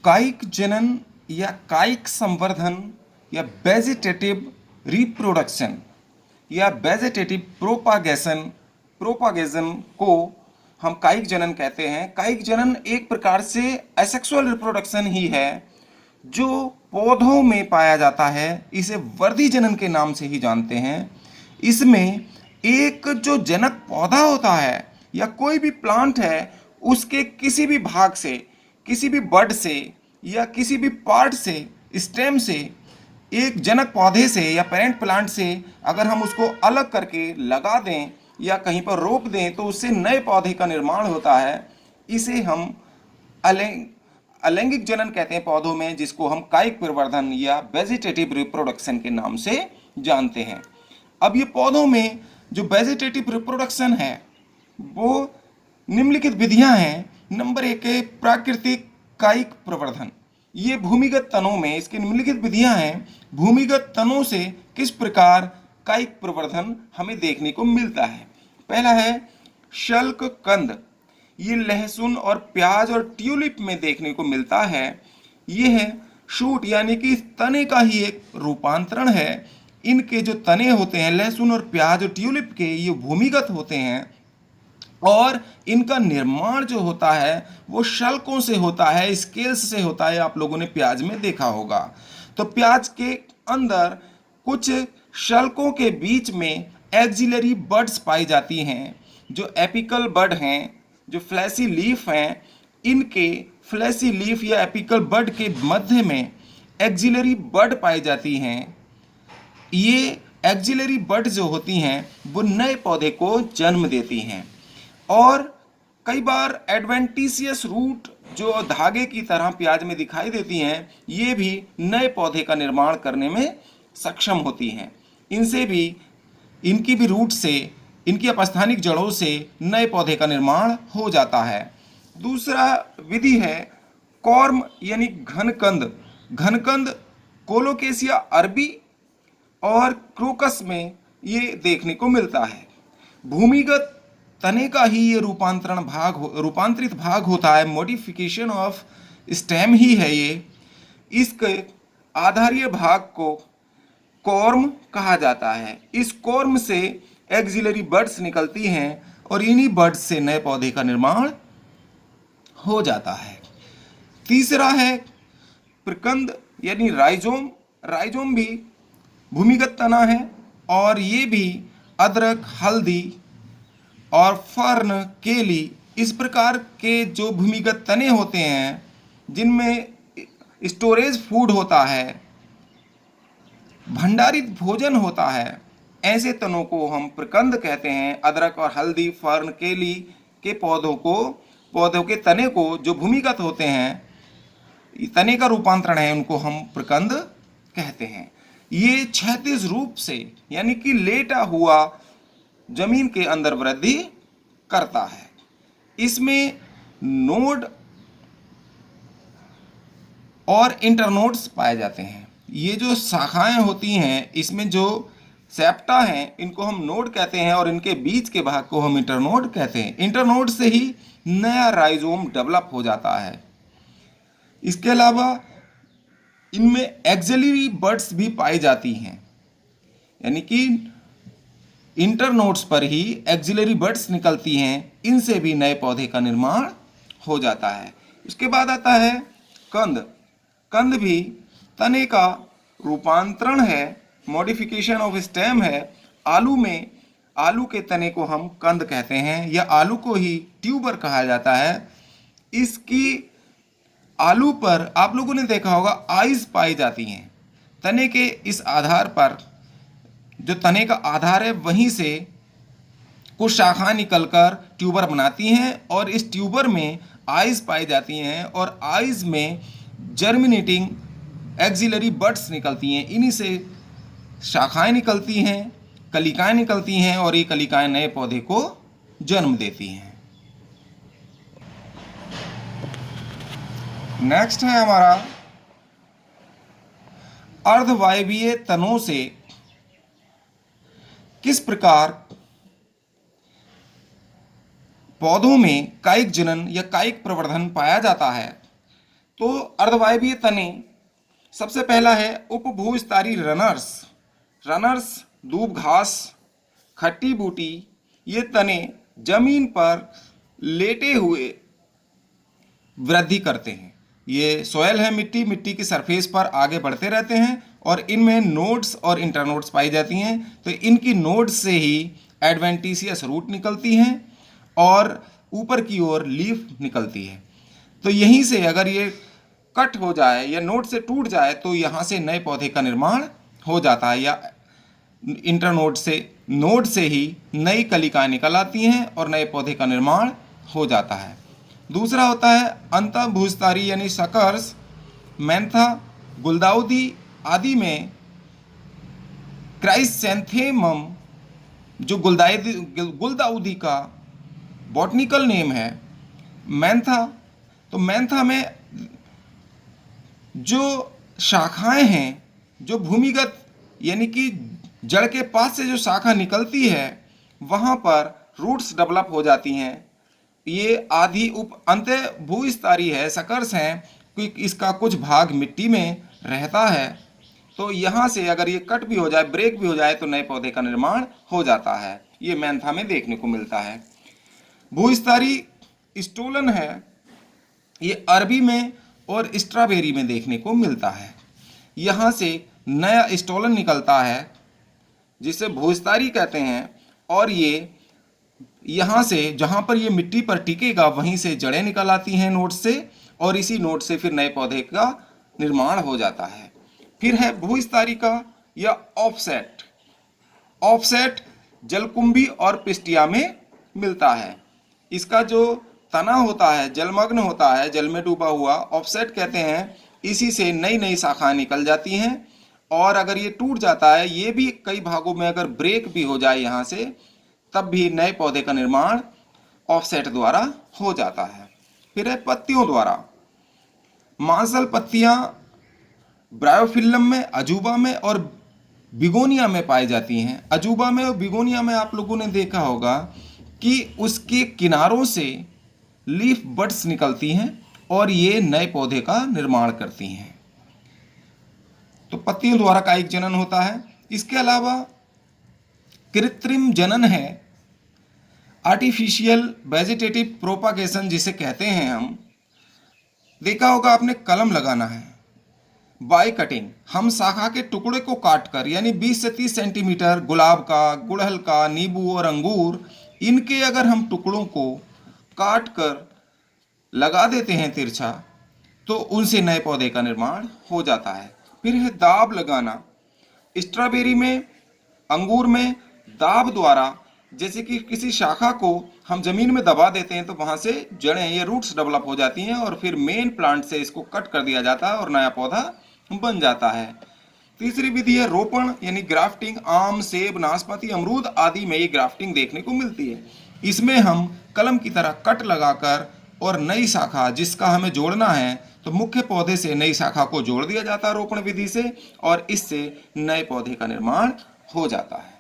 कायिक जनन या कायिक संवर्धन या वेजिटेटिव रिप्रोडक्शन या वेजिटेटिव प्रोपागेशन को हम कायिक जनन कहते हैं। कायिक जनन एक प्रकार से एसेक्सुअल रिप्रोडक्शन ही है जो पौधों में पाया जाता है। इसे वर्धी जनन के नाम से ही जानते हैं। इसमें एक जो जनक पौधा होता है या कोई भी प्लांट है उसके किसी भी भाग से, किसी भी बड से या किसी भी पार्ट से, स्टेम से, एक जनक पौधे से या पेरेंट प्लांट से अगर हम उसको अलग करके लगा दें या कहीं पर रोप दें तो उससे नए पौधे का निर्माण होता है। इसे हम अलैंगिक जनन कहते हैं पौधों में, जिसको हम कायिक प्रवर्धन या वेजिटेटिव रिप्रोडक्शन के नाम से जानते हैं। अब ये पौधों में जो वेजिटेटिव रिप्रोडक्शन है वो निम्नलिखित विधियां हैं। नंबर 1 है प्राकृतिक कायिक प्रवर्धन। ये भूमिगत तनों में इसकी निम्नलिखित विधियां हैं। भूमिगत तनों से किस प्रकार कायिक प्रवर्धन हमें देखने को मिलता है। पहला है शल्क कंद। ये लहसुन और प्याज और ट्यूलिप में देखने को मिलता है। ये है शूट यानी कि तने का ही एक रूपांतरण है। इनके जो तने होते हैं लहसुन और प्याज और ट्यूलिप के, ये भूमिगत होते हैं और इनका निर्माण जो होता है वो शल्कों से होता है, स्केल्स से होता है। आप लोगों ने प्याज में देखा होगा। तो प्याज के अंदर कुछ शल्कों के बीच में एक्सिलरी बड्स पाई जाती हैं। जो एपिकल बड हैं, जो फ्लैशी लीफ हैं, इनके फ्लैशी लीफ या एपिकल बड के मध्य में एक्सिलरी बड पाई जाती हैं। ये एक्सिलरी बड जो होती हैं वो नए पौधे को जन्म देती हैं और कई बार एडवेंटिशियस रूट जो धागे की तरह प्याज में दिखाई देती हैं, ये भी नए पौधे का निर्माण करने में सक्षम होती हैं। इनसे भी, इनकी भी रूट से, इनकी अपस्थानिक जड़ों से नए पौधे का निर्माण हो जाता है। दूसरा विधि है कॉर्म यानी घनकंद। घनकंद कोलोकेसिया अरबी और क्रोकस में ये देखने को मिलता है। भूमिगत तने का ही ये रूपांतरित भाग होता है। मॉडिफिकेशन ऑफ स्टेम ही है ये। इसके आधारीय भाग को कॉर्म कहा जाता है। इस कॉर्म से एक्सिलरी बड्स निकलती हैं और इन्हीं बड्स से नए पौधे का निर्माण हो जाता है। तीसरा है प्रकंद यानी राइजोम। राइजोम भी भूमिगत तना है और ये भी अदरक, हल्दी और फर्न, केली, इस प्रकार के जो भूमिगत तने होते हैं जिनमें स्टोरेज फूड होता है, भंडारित भोजन होता है, ऐसे तनों को हम प्रकंद कहते हैं। अदरक और हल्दी, फर्न, केली के पौधों के तने को जो भूमिगत होते हैं, तने का रूपांतरण है, उनको हम प्रकंद कहते हैं। ये क्षैतिज रूप से यानी कि लेटा हुआ जमीन के अंदर वृद्धि करता है। इसमें नोड और इंटरनोड्स पाए जाते हैं। ये जो शाखाएं होती हैं, इसमें जो सेप्टा हैं, इनको हम नोड कहते हैं और इनके बीच के भाग को हम इंटरनोड कहते हैं। इंटरनोड से ही नया राइजोम डेवलप हो जाता है। इसके अलावा इनमें एक्सिलरी बड्स भी पाई जाती हैं, यानी कि इंटरनोड्स पर ही एक्सिलरी बड्स निकलती हैं। इनसे भी नए पौधे का निर्माण हो जाता है। इसके बाद आता है कंद। कंद भी तने का रूपांतरण है, मॉडिफिकेशन ऑफ स्टेम है। आलू में, आलू के तने को हम कंद कहते हैं या आलू को ही ट्यूबर कहा जाता है। इसकी आलू पर आप लोगों ने देखा होगा आइज पाई जाती हैं। तने के इस आधार पर, जो तने का आधार है, वहीं से कुछ शाखाएं निकलकर ट्यूबर बनाती हैं और इस ट्यूबर में आइज पाई जाती हैं और आइज में जर्मिनेटिंग एक्सिलरी बड्स निकलती हैं। इन्हीं से शाखाएं निकलती हैं, कलिकाएं निकलती हैं और ये कलिकाएं नए पौधे को जन्म देती हैं। नेक्स्ट है हमारा अर्धवायवीय तनों से किस प्रकार पौधों में कायिक जनन या कायिक प्रवर्धन पाया जाता है। तो अर्धवायवीय तने सबसे पहला है उपभूस्तरीय रनर्स। रनर्स दूब घास, खट्टी बूटी, ये तने जमीन पर लेटे हुए वृद्धि करते हैं। ये सॉयल है, मिट्टी, मिट्टी की सरफेस पर आगे बढ़ते रहते हैं और इनमें नोड्स और इंटरनोड्स पाई जाती हैं। तो इनकी नोड्स से ही एडवेंटिशियस रूट निकलती हैं और ऊपर की ओर लीफ निकलती है। तो यहीं से अगर ये कट हो जाए या नोड से टूट जाए तो यहाँ से नए पौधे का निर्माण हो जाता है, या इंटरनोड से, नोड से ही नई कलिकाएं निकल आती हैं और नए पौधे का निर्माण हो जाता है। दूसरा होता है अंतःभूस्तरीय यानी सकर्स। मैंथा, गुलदाउदी आदि में क्राइसैंथेमम, जो गुलदाउदी का बॉटनिकल नेम है मैंथा, तो मैंथा में जो शाखाएं हैं, जो भूमिगत यानी कि जड़ के पास से जो शाखा निकलती है वहाँ पर रूट्स डेवलप हो जाती हैं। ये आधी अंत भूस्तरीय है, सकर्स हैं, क्योंकि इसका कुछ भाग मिट्टी में रहता है। तो यहाँ से अगर ये कट भी हो जाए, ब्रेक भी हो जाए, तो नए पौधे का निर्माण हो जाता है। ये मैंथा में देखने को मिलता है। भूस्तरीय स्टोलन है, ये अरबी में और स्ट्रॉबेरी में देखने को मिलता है। यहाँ से नया स्टोलन निकलता है जिसे भूस्तरीय कहते हैं, और ये यहाँ से जहाँ पर ये मिट्टी पर टिकेगा वहीं से जड़ें निकल आती हैं नोड से, और इसी नोड से फिर नए पौधे का निर्माण हो जाता है। फिर है भूस्तरीय का या ऑफसेट। ऑफसेट जलकुंभी और पिस्टिया में मिलता है। इसका जो तना होता है जलमग्न होता है, जल में डूबा हुआ, ऑफसेट कहते हैं। इसी से नई नई शाखाएं निकल जाती हैं, और अगर ये टूट जाता है, ये भी कई भागों में अगर ब्रेक भी हो जाए यहाँ से, तब भी नए पौधे का निर्माण ऑफसेट द्वारा हो जाता है। फिर है पत्तियों द्वारा। मांसल पत्तियां ब्रायोफिल्लम में, अजूबा में और बिगोनिया में पाई जाती हैं। अजूबा में और बिगोनिया में आप लोगों ने देखा होगा कि उसके किनारों से लीफ बड्स निकलती हैं और ये नए पौधे का निर्माण करती हैं। तो पत्तियों द्वारा कायिक जनन होता है। इसके अलावा कृत्रिम जनन है, आर्टिफिशियल वेजिटेटिव प्रोपागेशन जिसे कहते हैं हम। देखा होगा आपने, कलम लगाना है, बाई कटिंग, हम शाखा के टुकड़े को काटकर, यानी 20 से 30 सेंटीमीटर गुलाब का, गुड़हल का, नींबू और अंगूर, इनके अगर हम टुकड़ों को काट कर लगा देते हैं तिरछा, तो उनसे नए पौधे का निर्माण हो जाता है। फिर है दाब लगाना। स्ट्रॉबेरी में, अंगूर में दाब द्वारा, जैसे कि किसी शाखा को हम जमीन में दबा देते हैं तो वहां से जड़ें, ये रूट्स डेवलप हो जाती हैं और फिर मेन प्लांट से इसको कट कर दिया जाता है और नया पौधा बन जाता है। तीसरी विधि है रोपण यानी ग्राफ्टिंग। आम, सेब, नाशपाती, अमरूद आदि में ये ग्राफ्टिंग देखने को मिलती है। इसमें हम कलम की तरह कट लगाकर और नई शाखा जिसका हमें जोड़ना है, तो मुख्य पौधे से नई शाखा को जोड़ दिया जाता है रोपण विधि से, और इससे नए पौधे का निर्माण हो जाता है।